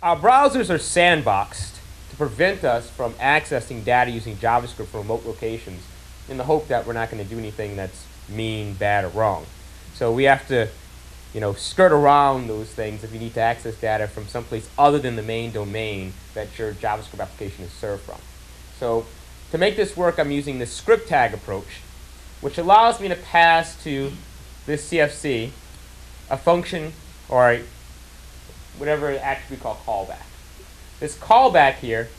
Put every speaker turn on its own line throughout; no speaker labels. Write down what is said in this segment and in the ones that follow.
Our browsers are sandboxed to prevent us from accessing data using JavaScript from remote locations in the hope that we're not going to do anything that's mean, bad, or wrong. So we have to, skirt around those things if you need to access data from someplace other than the main domain that your JavaScript application is served from. So to make this work, I'm using the script tag approach, which allows me to pass to this CFC a function or whatever attribute we call callback. This callback here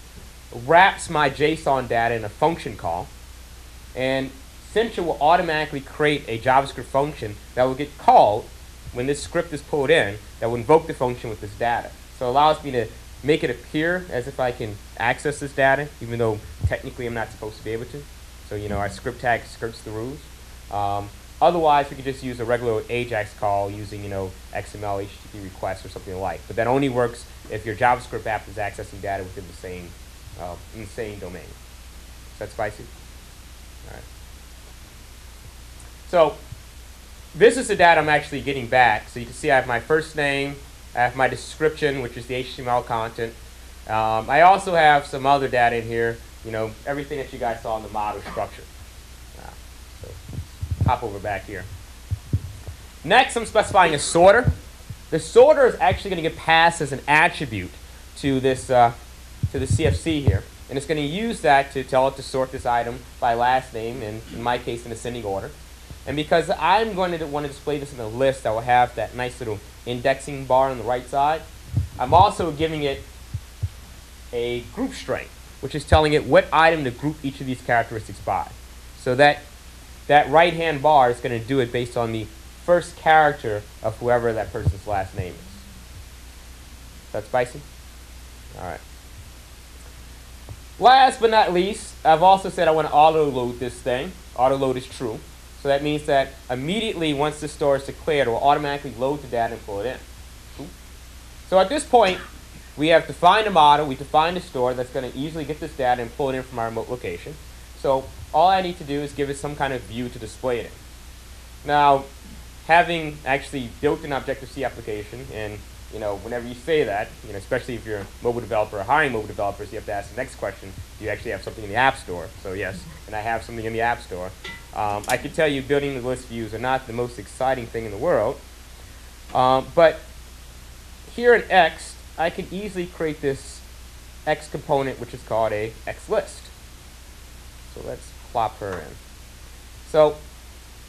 wraps my JSON data in a function call, and Sencha will automatically create a JavaScript function that will get called when this script is pulled in that will invoke the function with this data. So it allows me to make it appear as if I can access this data, even though technically I'm not supposed to be able to. So our script tag skirts the rules. Otherwise, we could just use a regular AJAX call using XML, HTTP requests, or something like. But that only works if your JavaScript app is accessing data within the same domain. Is that spicy? All right. So this is the data I'm actually getting back. So you can see I have my first name, I have my description, which is the HTML content. I also have some other data in here, everything that you guys saw in the model structure. So hop over back here. Next, I'm specifying a sorter. The sorter is actually going to get passed as an attribute to this to the CFC here, and it's going to use that to tell it to sort this item by last name, and in my case, in ascending order. And because I'm going to want to display this in a list, I will have that nice little indexing bar on the right side. I'm also giving it a group string, which is telling it what item to group each of these characteristics by. So that right-hand bar is going to do it based on the first character of whoever that person's last name is. Is that spicy? All right. Last but not least, I've also said I want to auto-load this thing. Auto-load is true. So that means that immediately once the store is declared, it will automatically load the data and pull it in. Cool. So at this point, we have defined a model. We defined a store that's going to easily get this data and pull it in from our remote location. So all I need to do is give it some kind of view to display it in. Now, having actually built an Objective-C application, and whenever you say that, especially if you're a mobile developer or hiring mobile developers, you have to ask the next question: do you actually have something in the App Store? So yes, and I have something in the App Store. I can tell you building the list views are not the most exciting thing in the world, but here in X, I can easily create this X component, which is called a XList. So let's plop her in. So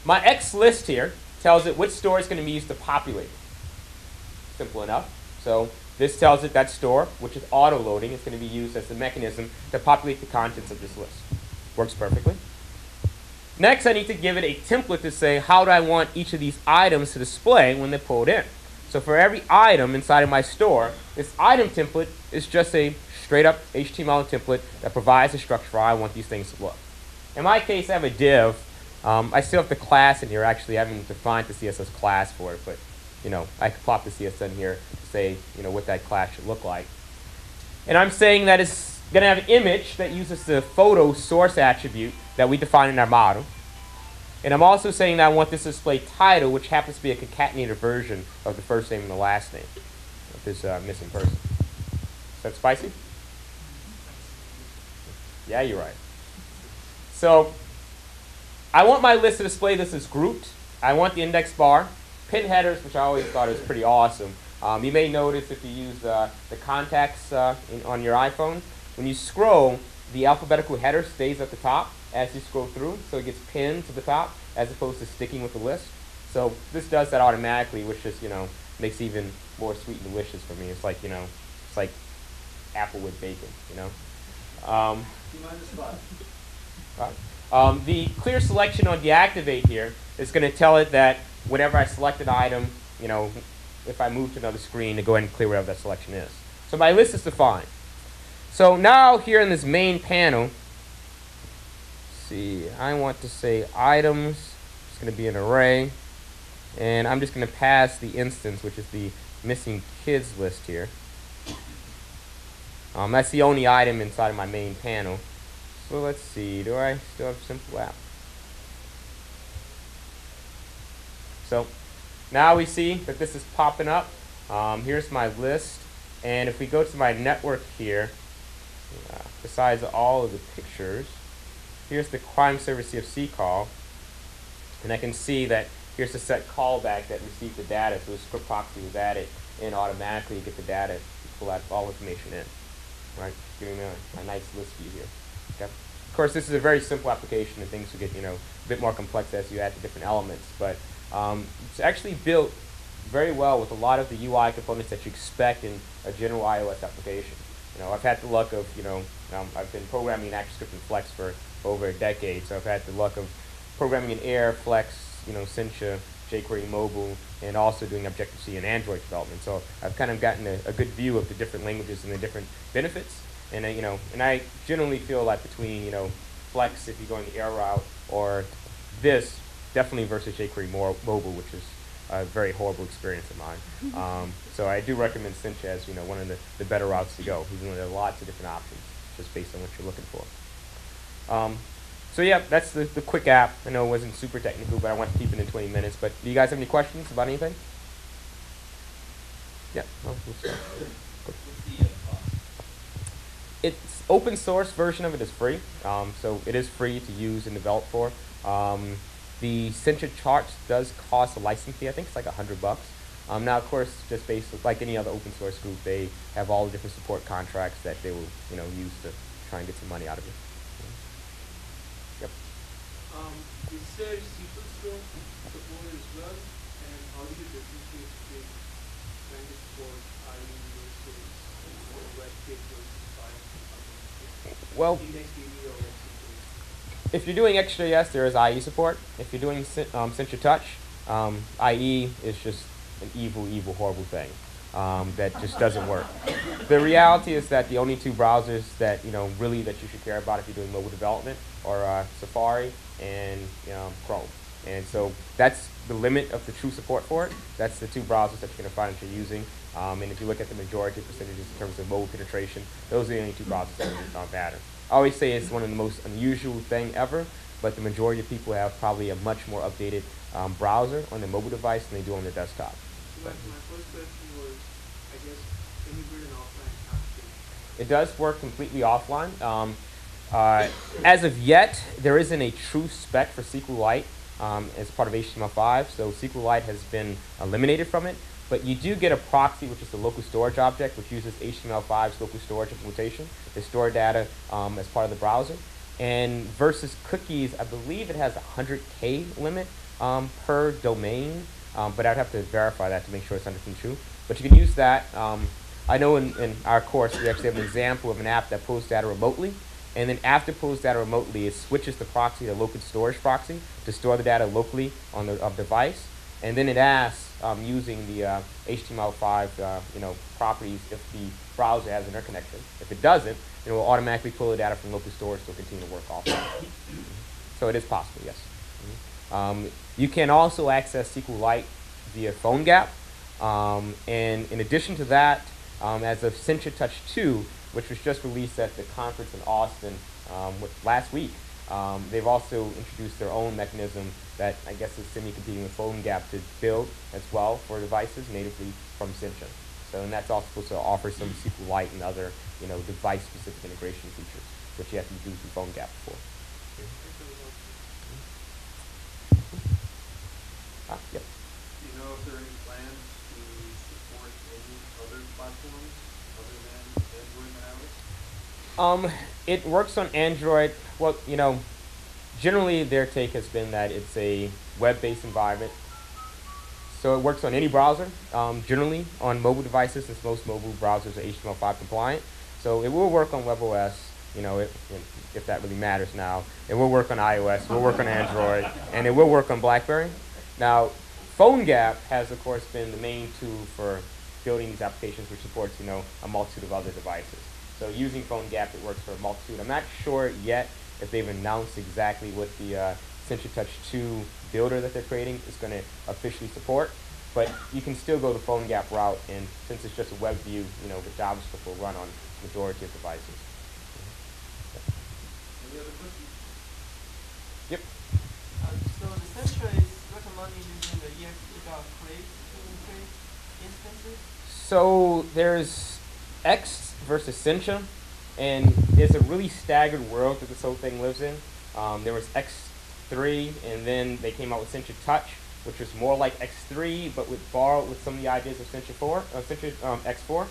my XList here tells it which store is going to be used to populate. Simple enough. So this tells it that store, which is auto-loading, is going to be used as the mechanism to populate the contents of this list. Works perfectly. Next, I need to give it a template to say how do I want each of these items to display when they're pulled in. So for every item inside of my store, this item template is just a straight-up HTML template that provides the structure for how I want these things to look. In my case, I have a div. I still have the class in here. Actually, I haven't defined the CSS class for it, but I could plop the CSS in here to say what that class should look like. And I'm saying that it's going to have an image that uses the photo source attribute that we define in our model. And I'm also saying that I want this to display title, which happens to be a concatenated version of the first name and the last name of this missing person. Is that spicy? Yeah, you're right. So I want my list to display this as grouped. I want the index bar. Pin headers, which I always thought was pretty awesome. You may notice if you use the contacts on your iPhone, when you scroll, the alphabetical header stays at the top as you scroll through, so it gets pinned to the top as opposed to sticking with the list. So this does that automatically, which just makes it even more sweet and delicious for me. It's like it's like apple with bacon. The clear selection on deactivate here is going to tell it that whenever I select an item, if I move to another screen, to go ahead and clear whatever that selection is. So my list is defined. So now here in this main panel, see, I want to say items. It's going to be an array, and I'm just going to pass the instance, which is the missing kids list here. That's the only item inside of my main panel. So let's see, do I still have simple app? So now we see that this is popping up. Here's my list, And if we go to my network here, besides all of the pictures, here's the crime service CFC call. And I can see that here's the set callback that received the data. So the script proxy was added, and automatically you get the data to pull out all information in. Right? Giving me a nice list view here. Okay? Of course, this is a very simple application, and things will get a bit more complex as you add the different elements. But it's actually built very well with a lot of the UI components that you expect in a general iOS application. I've had the luck of I've been programming in ActionScript and Flex for over a decade, so I've had the luck of programming in Air, Flex, Sencha, jQuery Mobile, and also doing Objective-C and Android development. So I've kind of gotten a good view of the different languages and the different benefits. And and I generally feel like between Flex, if you go in the Air route, or this, definitely versus jQuery Mobile, which is a very horrible experience of mine. So I do recommend Sencha as one of the better routes to go, even though there are lots of different options just based on what you're looking for. So yeah, that's the quick app. I know it wasn't super technical, but I want to keep it in 20 minutes. But do you guys have any questions about anything? Yeah. It's open source version of it is free, so it is free to use and develop for. The Sencha Touch does cost a license fee. I think it's like $100. Now, of course, just based like any other open source group, they have all the different support contracts that they will use to try and get some money out of it. Yep.
Is there C++ support as well? And how do you differentiate between trying to support IE versus WebKit versus Python?
Well, if you're doing XJS, there is IE support. If you're doing Sencha Touch, IE is just an evil, horrible thing that just doesn't work. The reality is that the only two browsers that really that you should care about if you're doing mobile development are Safari and Chrome. And so that's the limit of the true support for it. That's the two browsers that you're going to find that you're using. And if you look at the majority percentages in terms of mobile penetration, those are the only two browsers that really matter. I always say it's one of the most unusual thing ever, but the majority of people have probably a much more updated browser on their mobile device than they do on their desktop.
So my first question was, I guess, can you build an offline application?
It does work completely offline. As of yet, there isn't a true spec for SQLite as part of HTML5, so SQLite has been eliminated from it. But you do get a proxy, which is the local storage object, which uses HTML5's local storage implementation to store data as part of the browser. And versus cookies, I believe it has a 100K limit per domain, but I'd have to verify that to make sure it's 100% true. But you can use that. I know in our course, we actually have an example of an app that pulls data remotely. And then after it pulls data remotely, it switches the proxy to local storage proxy to store the data locally on the device. And then it asks, using the HTML5 properties, if the browser has an interconnection. If it doesn't, it will automatically pull the data from local storage to continue to work offline. So it is possible, yes. You can also access SQLite via PhoneGap. And in addition to that, as of Sencha Touch 2, which was just released at the conference in Austin last week, they've also introduced their own mechanism that I guess is semi-competing with PhoneGap to build as well for devices natively from Sencha. So, and that's also supposed to offer some SQLite and other, device-specific integration features, which you have to do through PhoneGap for. Yep.
Do you know if there are any plans to support any other platforms other than Android and iOS?
It works on Android. Well, generally their take has been that it's a web-based environment. So it works on any browser, generally on mobile devices, since most mobile browsers are HTML5 compliant. So it will work on WebOS, if that really matters now. It will work on iOS, it will work on Android, and it will work on BlackBerry. Now, PhoneGap has, of course, been the main tool for building these applications, which supports, a multitude of other devices. So using PhoneGap, it works for a multitude. I'm not sure yet if they've announced exactly what the Sencha Touch 2 builder that they're creating is going to officially support. But you can still go the PhoneGap route, and since it's just a web view, the JavaScript will run on the majority of devices.
Any other questions?
Yep.
So the Sencha is recommending using the exe.create to create instances?
So there's X versus Sencha, and it's a really staggered world that this whole thing lives in. There was X3, and then they came out with Sencha Touch, which was more like X3, but with borrowed with some of the ideas of Sencha X4.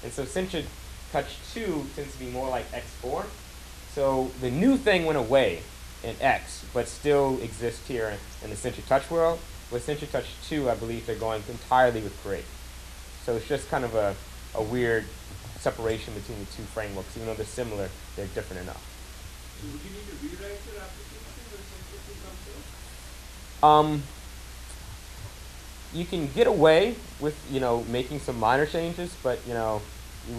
And so Sencha Touch 2 tends to be more like X4. So the new thing went away in X, but still exists here in the Sencha Touch world. With Sencha Touch 2, I believe they're going entirely with Create. So it's just kind of a weird separation between the two frameworks. Even though they're similar, they're different enough.
So would you need to rewrite your application when Sencha 2 comes out?
You can get away with, making some minor changes, but, you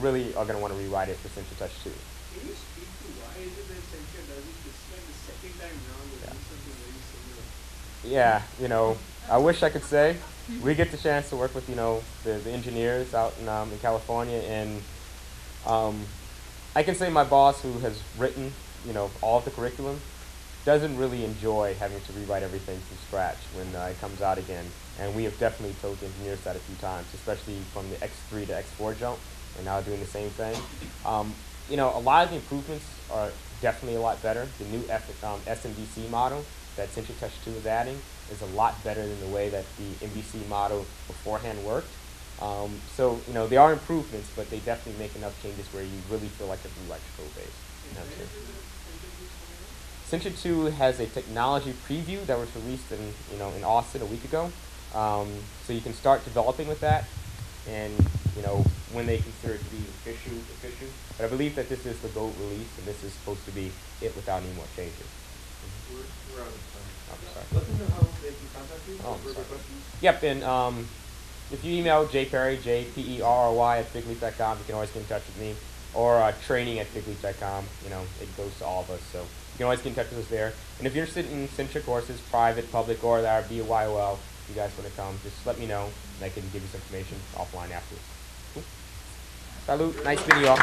really are going to want to rewrite it for Sencha Touch 2.
Can you speak to why is it that Sencha does it? This is like the second time round that does something very similar.
Yeah, I wish I could say. We get the chance to work with, the engineers out in California, and I can say my boss, who has written, all of the curriculum, doesn't really enjoy having to rewrite everything from scratch when it comes out again. And we have definitely told the engineers that a few times, especially from the X3 to X4 jump. We're now doing the same thing. A lot of the improvements are definitely a lot better. The new SMBC model that Sencha Touch 2 is adding is a lot better than the way that the MVC model beforehand worked. So, there are improvements, but they definitely make enough changes where you really feel like it's electrical based. Sencha 2 has a technology preview that was released in Austin a week ago. So you can start developing with that, and when they consider it to be official. But I believe that this is the GOAT release, and this is supposed to be it without any more changes.
We're out of time.
I'm sorry.
Let them know how they can contact you
Oh,
for further
sorry.
questions.
Yep, and if you email jperry, JPERRY @figleaf.com, you can always get in touch with me, or training@figleaf.com. It goes to all of us, so you can always get in touch with us there. And if you're interested in Sencha courses, private, public, or that are BYOL, if you guys want to come, just let me know, and I can give you some information offline afterwards. Cool. Salute. Nice meeting you all.